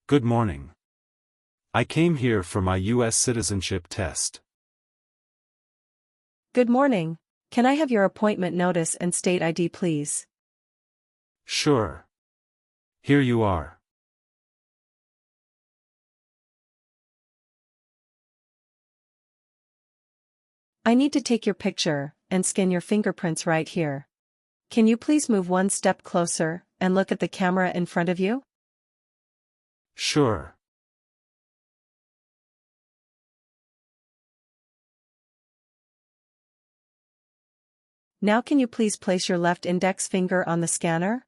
Good morning. I came here for my U.S. citizenship test. Good morning. Can I have your appointment notice and state ID, please? Sure. Here you are. I need to take your picture and scan your fingerprints right here. Can you please move one step closer and look at the camera in front of you? Sure. Now can you please place your left index finger on the scanner?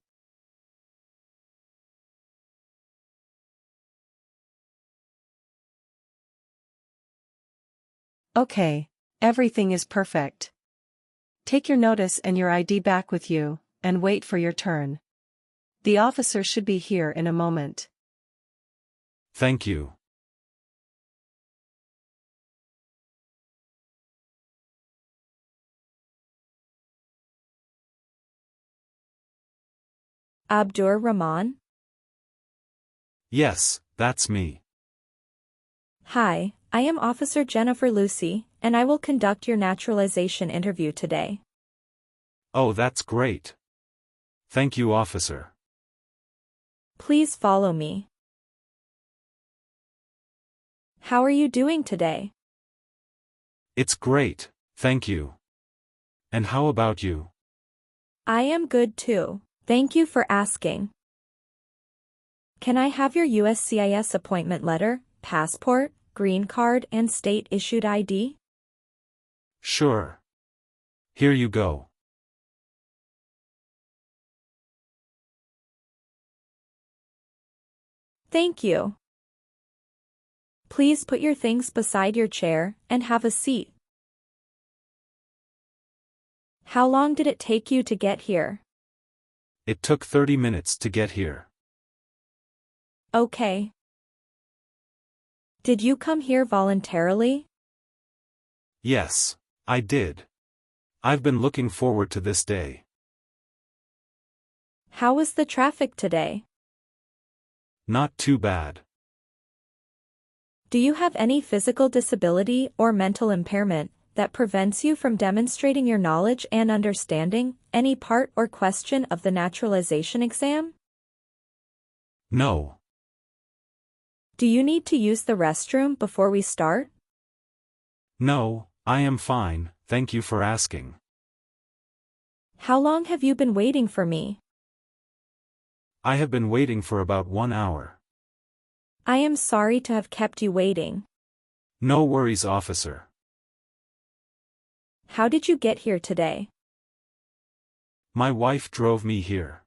Okay, everything is perfect. Take your notice and your ID back with you, and wait for your turn. The officer should be here in a moment. Thank you. Abdur Rahman? Yes, that's me. Hi, I am Officer Jennifer Lucy, and I will conduct your naturalization interview today. Oh, that's great. Thank you, officer. Please follow me. How are you doing today? It's great, thank you. And how about you? I am good too. Thank you for asking. Can I have your USCIS appointment letter, passport, green card, and state-issued ID? Sure. Here you go. Thank you. Please put your things beside your chair and have a seat. How long did it take you to get here? It took 30 minutes to get here. Okay. Did you come here voluntarily? Yes, I did. I've been looking forward to this day. How was the traffic today? Not too bad. Do you have any physical disability or mental impairment that prevents you from demonstrating your knowledge and understanding any part or question of the naturalization exam? No. Do you need to use the restroom before we start? No, I am fine, thank you for asking. How long have you been waiting for me? I have been waiting for about 1 hour. I am sorry to have kept you waiting. No worries, officer. How did you get here today? My wife drove me here.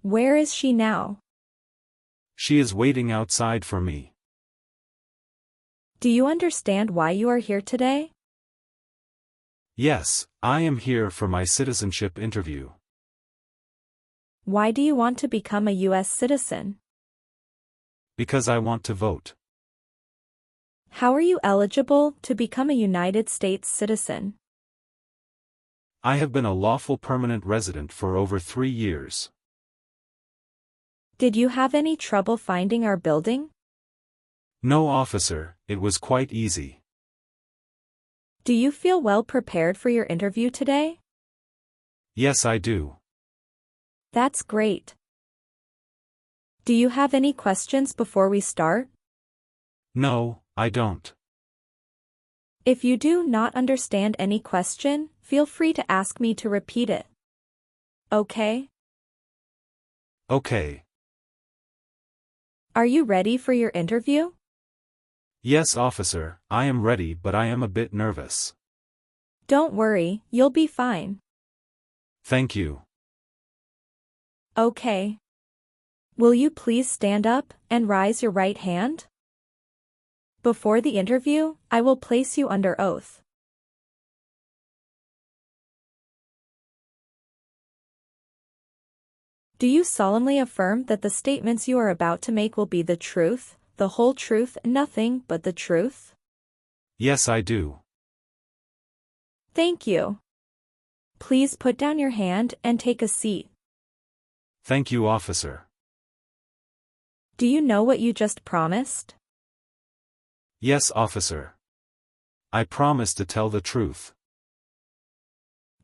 Where is she now? She is waiting outside for me. Do you understand why you are here today? Yes, I am here for my citizenship interview. Why do you want to become a U.S. citizen? Because I want to vote. How are you eligible to become a United States citizen? I have been a lawful permanent resident for over 3 years. Did you have any trouble finding our building? No, officer, it was quite easy. Do you feel well prepared for your interview today? Yes, I do. That's great. Do you have any questions before we start? No, I don't. If you do not understand any question, feel free to ask me to repeat it. Okay? Okay. Are you ready for your interview? Yes, officer, I am ready, but I am a bit nervous. Don't worry, you'll be fine. Thank you. Okay. Will you please stand up and raise your right hand? Before the interview, I will place you under oath. Do you solemnly affirm that the statements you are about to make will be the truth, the whole truth, and nothing but the truth? Yes, I do. Thank you. Please put down your hand and take a seat. Thank you, officer. Do you know what you just promised? Yes, officer. I promise to tell the truth.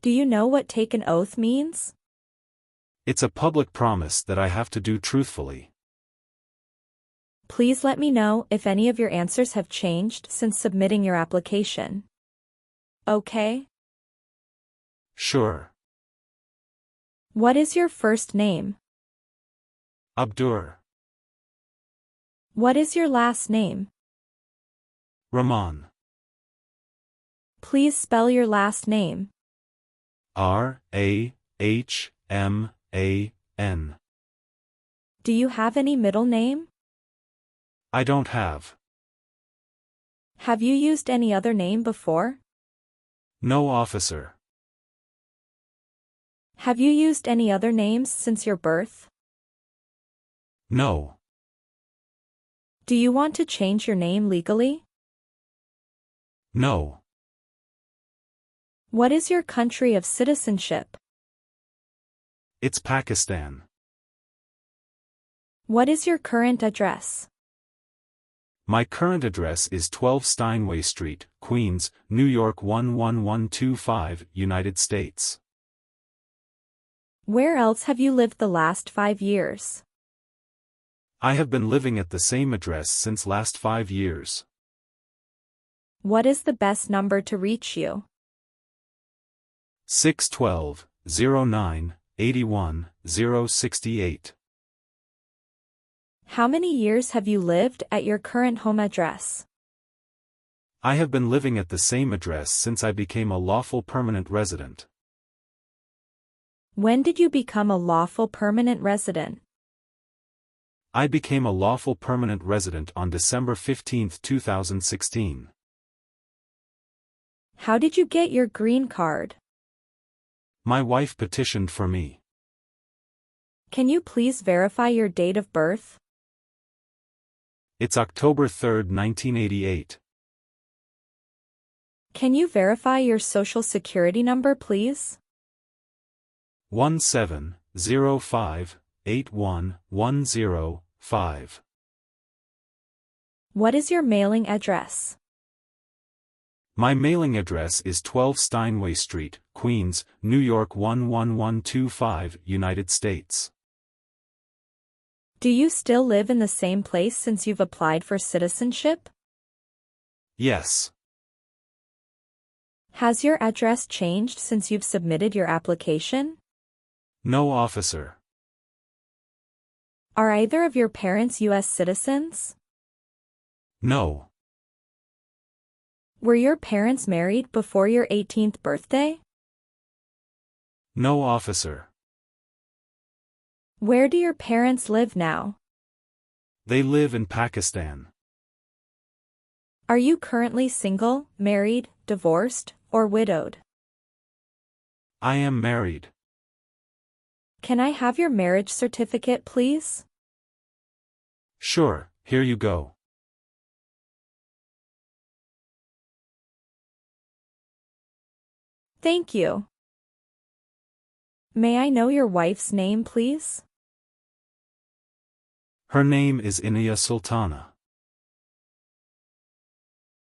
Do you know what take an oath means? It's a public promise that I have to do truthfully. Please let me know if any of your answers have changed since submitting your application. Okay? Sure. What is your first name? Abdur. What is your last name? Rahman. Please spell your last name. Rahman. Do you have any middle name? I don't have. Have you used any other name before? No, officer. Have you used any other names since your birth? No. Do you want to change your name legally? No. What is your country of citizenship? It's Pakistan. What is your current address? My current address is 12 Steinway Street, Queens, New York 11125, United States. Where else have you lived the last 5 years? I have been living at the same address since last 5 years. What is the best number to reach you? 612-09-81-068. How many years have you lived at your current home address? I have been living at the same address since I became a lawful permanent resident. When did you become a lawful permanent resident? I became a lawful permanent resident on December 15, 2016. How did you get your green card? My wife petitioned for me. Can you please verify your date of birth? It's October 3, 1988. Can you verify your social security number, please? 1705-81-105. What is your mailing address? My mailing address is 12 Steinway Street, Queens, New York 11125, United States. Do you still live in the same place since you've applied for citizenship? Yes. Has your address changed since you've submitted your application? No, officer. Are either of your parents U.S. citizens? No. Were your parents married before your 18th birthday? No, officer. Where do your parents live now? They live in Pakistan. Are you currently single, married, divorced, or widowed? I am married. Can I have your marriage certificate, please? Sure, here you go. Thank you. May I know your wife's name, please? Her name is Inia Sultana.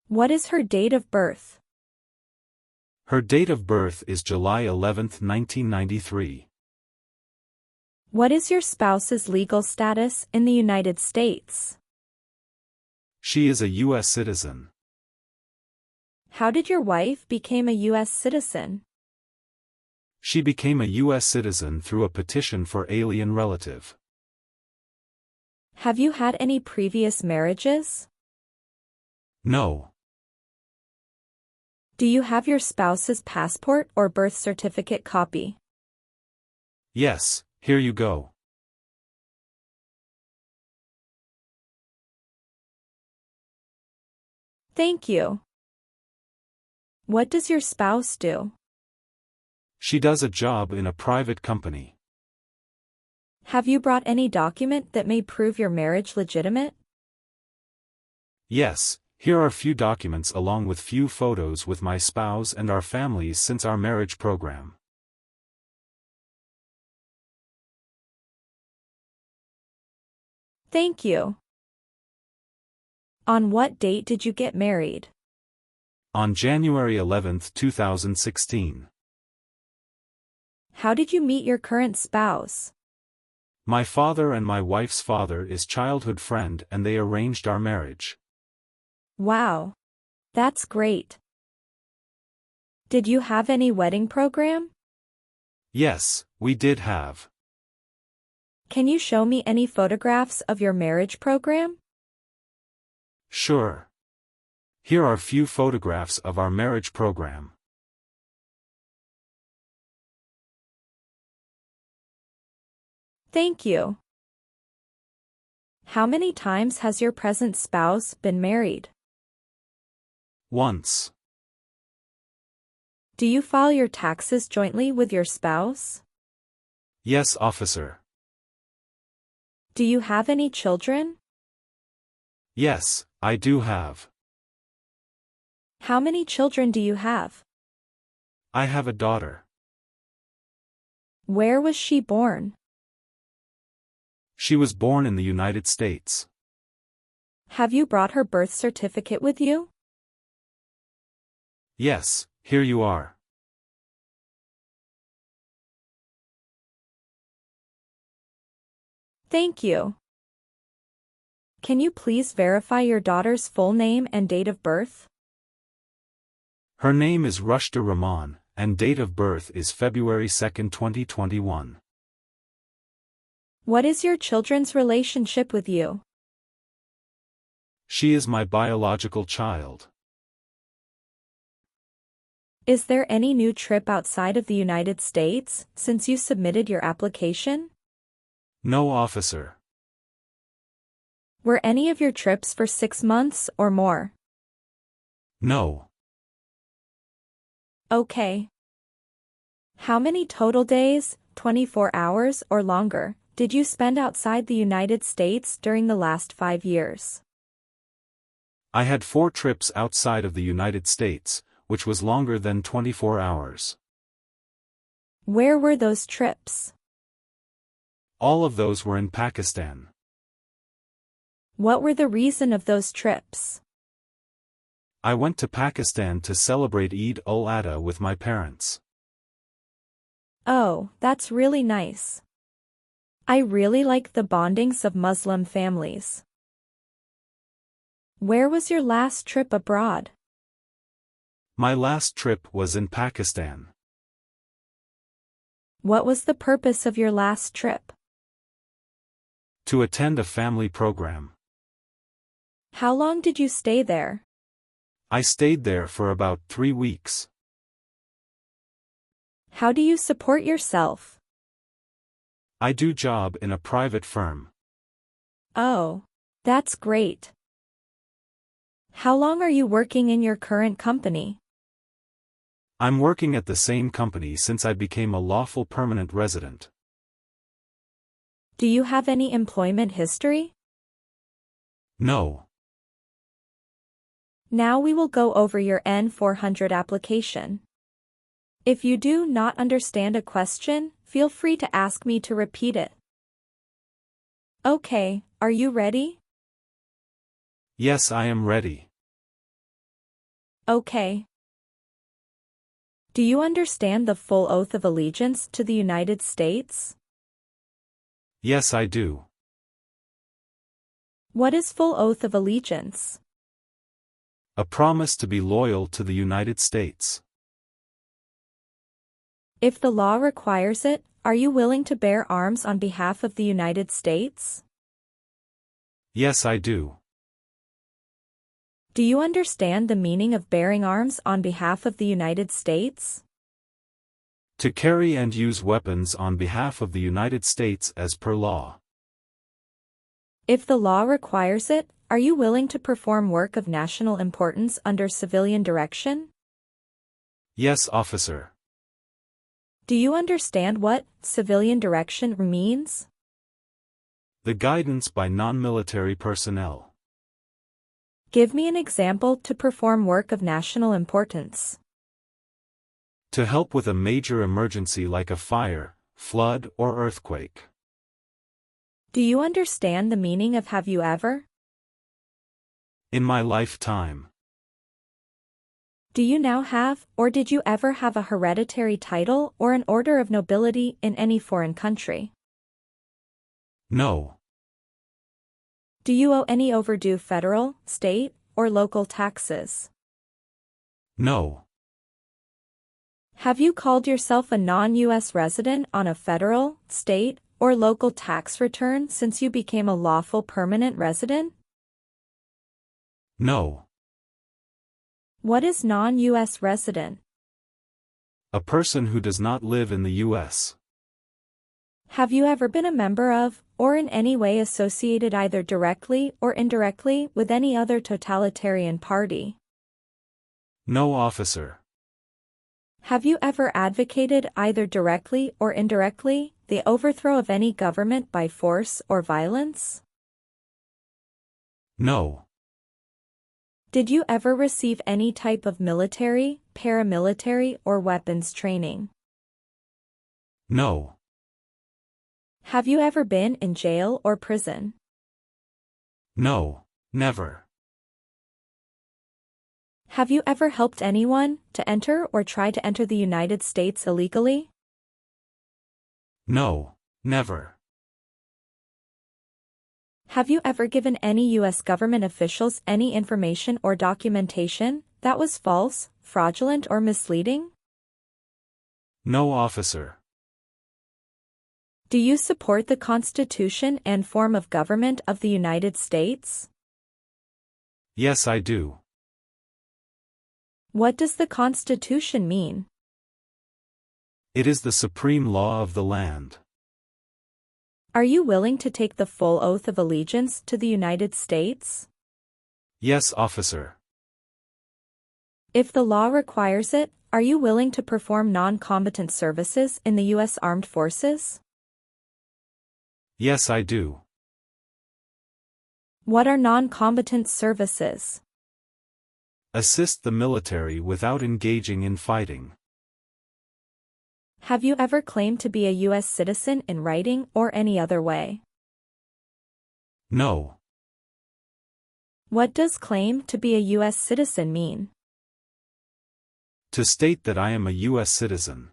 What is her date of birth? Her date of birth is July 11, 1993. What is your spouse's legal status in the United States? She is a U.S. citizen. How did your wife become a U.S. citizen? She became a U.S. citizen through a petition for alien relative. Have you had any previous marriages? No. Do you have your spouse's passport or birth certificate copy? Yes, here you go. Thank you. What does your spouse do? She does a job in a private company. Have you brought any document that may prove your marriage legitimate? Yes, here are few documents along with few photos with my spouse and our families since our marriage program. Thank you. On what date did you get married? On January 11, 2016. How did you meet your current spouse? My father and my wife's father is childhood friend and they arranged our marriage. Wow. That's great. Did you have any wedding program? Yes, we did have. Can you show me any photographs of your marriage program? Sure. Here are few photographs of our marriage program. Thank you. How many times has your present spouse been married? Once. Do you file your taxes jointly with your spouse? Yes, officer. Do you have any children? Yes, I do have. How many children do you have? I have a daughter. Where was she born? She was born in the United States. Have you brought her birth certificate with you? Yes, here you are. Thank you. Can you please verify your daughter's full name and date of birth? Her name is Rushda Rahman, and date of birth is February 2, 2021. What is your children's relationship with you? She is my biological child. Is there any new trip outside of the United States since you submitted your application? No, officer. Were any of your trips for 6 months or more? No. Okay. How many total days, 24 hours or longer, did you spend outside the United States during the last 5 years? I had 4 trips outside of the United States, which was longer than 24 hours. Where were those trips? All of those were in Pakistan. What were the reason of those trips? I went to Pakistan to celebrate Eid ul-Adha with my parents. Oh, that's really nice. I really like the bondings of Muslim families. Where was your last trip abroad? My last trip was in Pakistan. What was the purpose of your last trip? To attend a family program. How long did you stay there? I stayed there for about 3 weeks. How do you support yourself? I do job in a private firm. Oh, that's great. How long are you working in your current company? I'm working at the same company since I became a lawful permanent resident. Do you have any employment history? No. Now we will go over your N400 application. If you do not understand a question, feel free to ask me to repeat it. Okay, are you ready? Yes, I am ready. Okay. Do you understand the full oath of allegiance to the United States? Yes, I do. What is full oath of allegiance? A promise to be loyal to the United States. If the law requires it, are you willing to bear arms on behalf of the United States? Yes, I do. Do you understand the meaning of bearing arms on behalf of the United States? To carry and use weapons on behalf of the United States as per law. If the law requires it, are you willing to perform work of national importance under civilian direction? Yes, officer. Do you understand what civilian direction means? The guidance by non-military personnel. Give me an example to perform work of national importance. To help with a major emergency like a fire, flood, or earthquake. Do you understand the meaning of have you ever? In my lifetime. Do you now have, or did you ever have a hereditary title or an order of nobility in any foreign country? No. Do you owe any overdue federal, state, or local taxes? No. Have you called yourself a non-U.S. resident on a federal, state, or local tax return since you became a lawful permanent resident? No. What is non-U.S. resident? A person who does not live in the U.S. Have you ever been a member of, or in any way associated either directly or indirectly with any other totalitarian party? No, officer. Have you ever advocated either directly or indirectly the overthrow of any government by force or violence? No. Did you ever receive any type of military, paramilitary, or weapons training? No. Have you ever been in jail or prison? No, never. Have you ever helped anyone to enter or try to enter the United States illegally? No, never. Have you ever given any U.S. government officials any information or documentation that was false, fraudulent, or misleading? No, officer. Do you support the Constitution and form of government of the United States? Yes, I do. What does the Constitution mean? It is the supreme law of the land. Are you willing to take the full oath of allegiance to the United States? Yes, officer. If the law requires it, are you willing to perform non-combatant services in the U.S. Armed Forces? Yes, I do. What are non-combatant services? Assist the military without engaging in fighting. Have you ever claimed to be a U.S. citizen in writing or any other way? No. What does claim to be a U.S. citizen mean? To state that I am a U.S. citizen.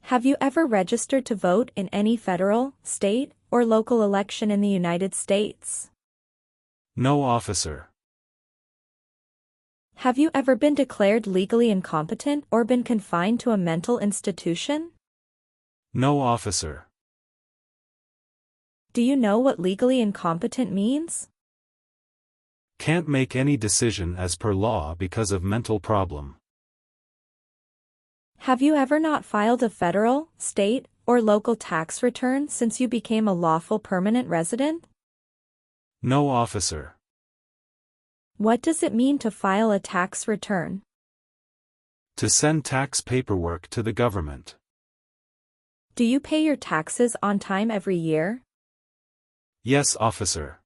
Have you ever registered to vote in any federal, state, or local election in the United States? No, officer. Have you ever been declared legally incompetent or been confined to a mental institution? No, officer. Do you know what legally incompetent means? Can't make any decision as per law because of mental problem. Have you ever not filed a federal, state, or local tax return since you became a lawful permanent resident? No, officer. What does it mean to file a tax return? To send tax paperwork to the government. Do you pay your taxes on time every year? Yes, officer.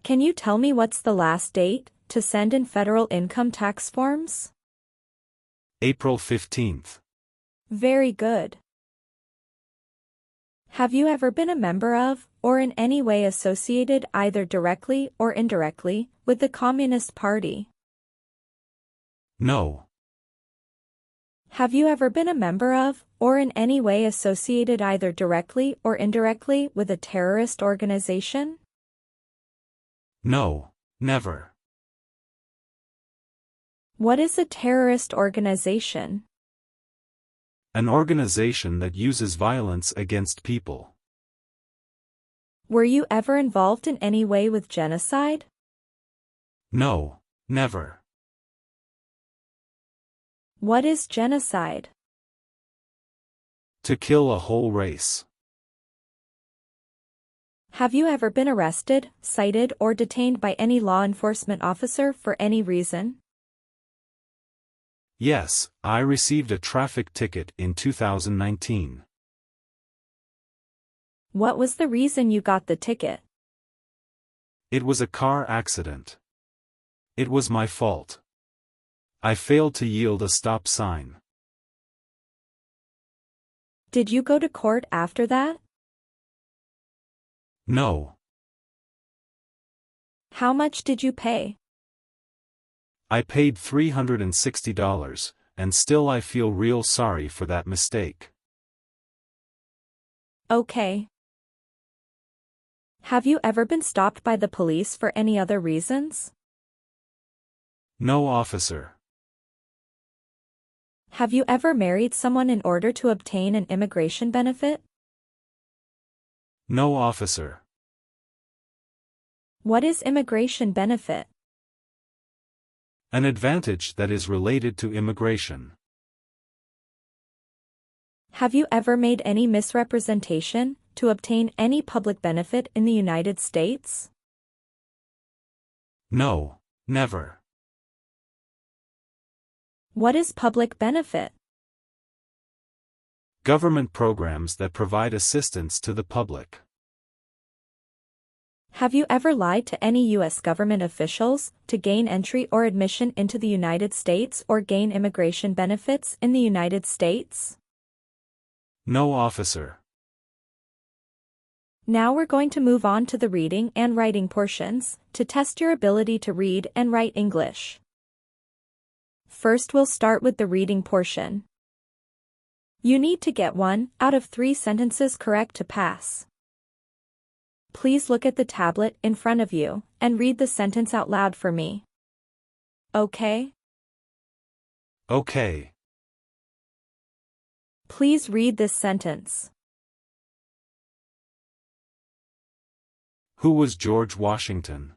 Can you tell me what's the last date to send in federal income tax forms? April 15th. Very good. Have you ever been a member of, or in any way associated either directly or indirectly, with the Communist Party? No. Have you ever been a member of, or in any way associated either directly or indirectly with a terrorist organization? No, never. What is a terrorist organization? An organization that uses violence against people. Were you ever involved in any way with genocide? No, never. What is genocide? To kill a whole race. Have you ever been arrested, cited, or detained by any law enforcement officer for any reason? Yes, I received a traffic ticket in 2019. What was the reason you got the ticket? It was a car accident. It was my fault. I failed to yield a stop sign. Did you go to court after that? No. How much did you pay? I paid $360, and still I feel real sorry for that mistake. Okay. Have you ever been stopped by the police for any other reasons? No, officer. Have you ever married someone in order to obtain an immigration benefit? No, officer. What is immigration benefit? An advantage that is related to immigration. Have you ever made any misrepresentation to obtain any public benefit in the United States? No, never. What is public benefit? Government programs that provide assistance to the public. Have you ever lied to any U.S. government officials to gain entry or admission into the United States or gain immigration benefits in the United States? No, officer. Now we're going to move on to the reading and writing portions to test your ability to read and write English. First, we'll start with the reading portion. You need to get 1 out of 3 sentences correct to pass. Please look at the tablet in front of you and read the sentence out loud for me. Okay? Okay. Please read this sentence. Who was George Washington?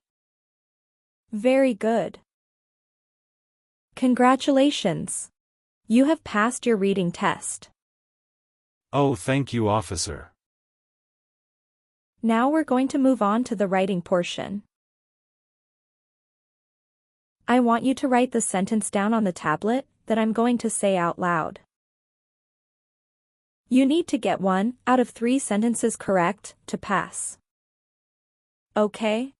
Very good. Congratulations. You have passed your reading test. Oh, thank you, officer. Now we're going to move on to the writing portion. I want you to write the sentence down on the tablet that I'm going to say out loud. You need to get 1 out of 3 sentences correct to pass. Okay?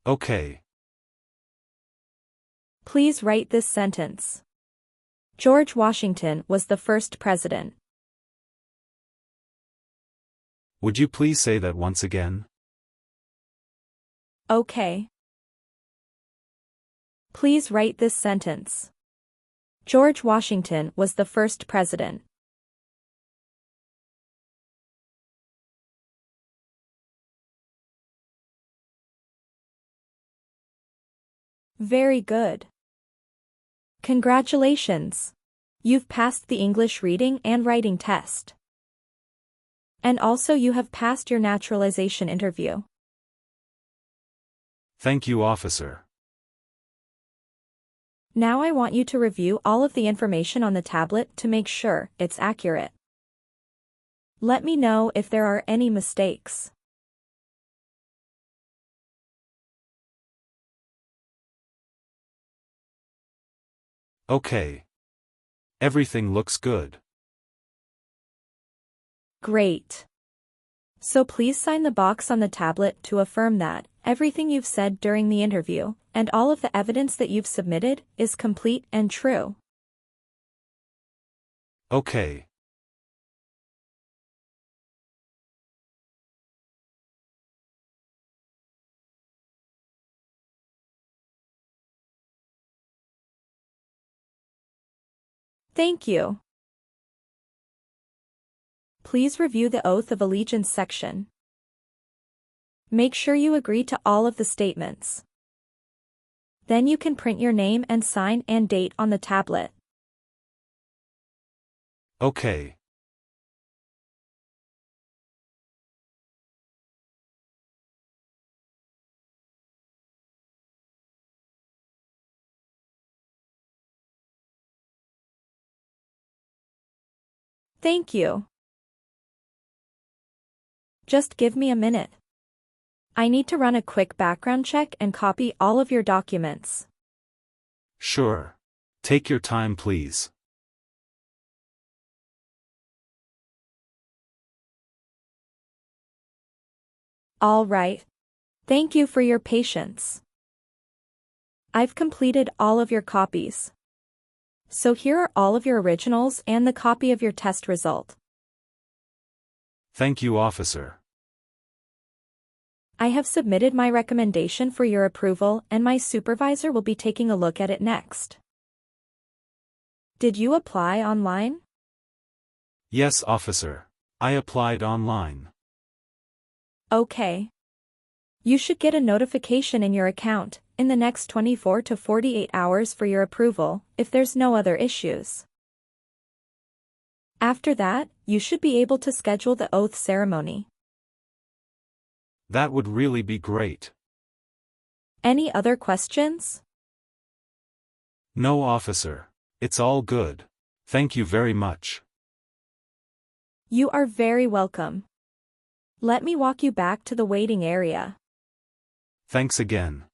Okay. Please write this sentence. George Washington was the first president. Would you please say that once again? Okay. Please write this sentence. George Washington was the first president. Very good. Congratulations. You've passed the English reading and writing test. And also you have passed your naturalization interview. Thank you, officer. Now I want you to review all of the information on the tablet to make sure it's accurate. Let me know if there are any mistakes. Okay. Everything looks good. Great. So please sign the box on the tablet to affirm that everything you've said during the interview and all of the evidence that you've submitted is complete and true. Okay. Thank you. Please review the Oath of Allegiance section. Make sure you agree to all of the statements. Then you can print your name and sign and date on the tablet. Okay. Thank you. Just give me a minute. I need to run a quick background check and copy all of your documents. Sure. Take your time, please. All right. Thank you for your patience. I've completed all of your copies. So here are all of your originals and the copy of your test result. Thank you, officer. I have submitted my recommendation for your approval and my supervisor will be taking a look at it next. Did you apply online? Yes, officer. I applied online. Okay. You should get a notification in your account in the next 24 to 48 hours for your approval if there's no other issues. After that, you should be able to schedule the oath ceremony. That would really be great. Any other questions? No, officer. It's all good. Thank you very much. You are very welcome. Let me walk you back to the waiting area. Thanks again.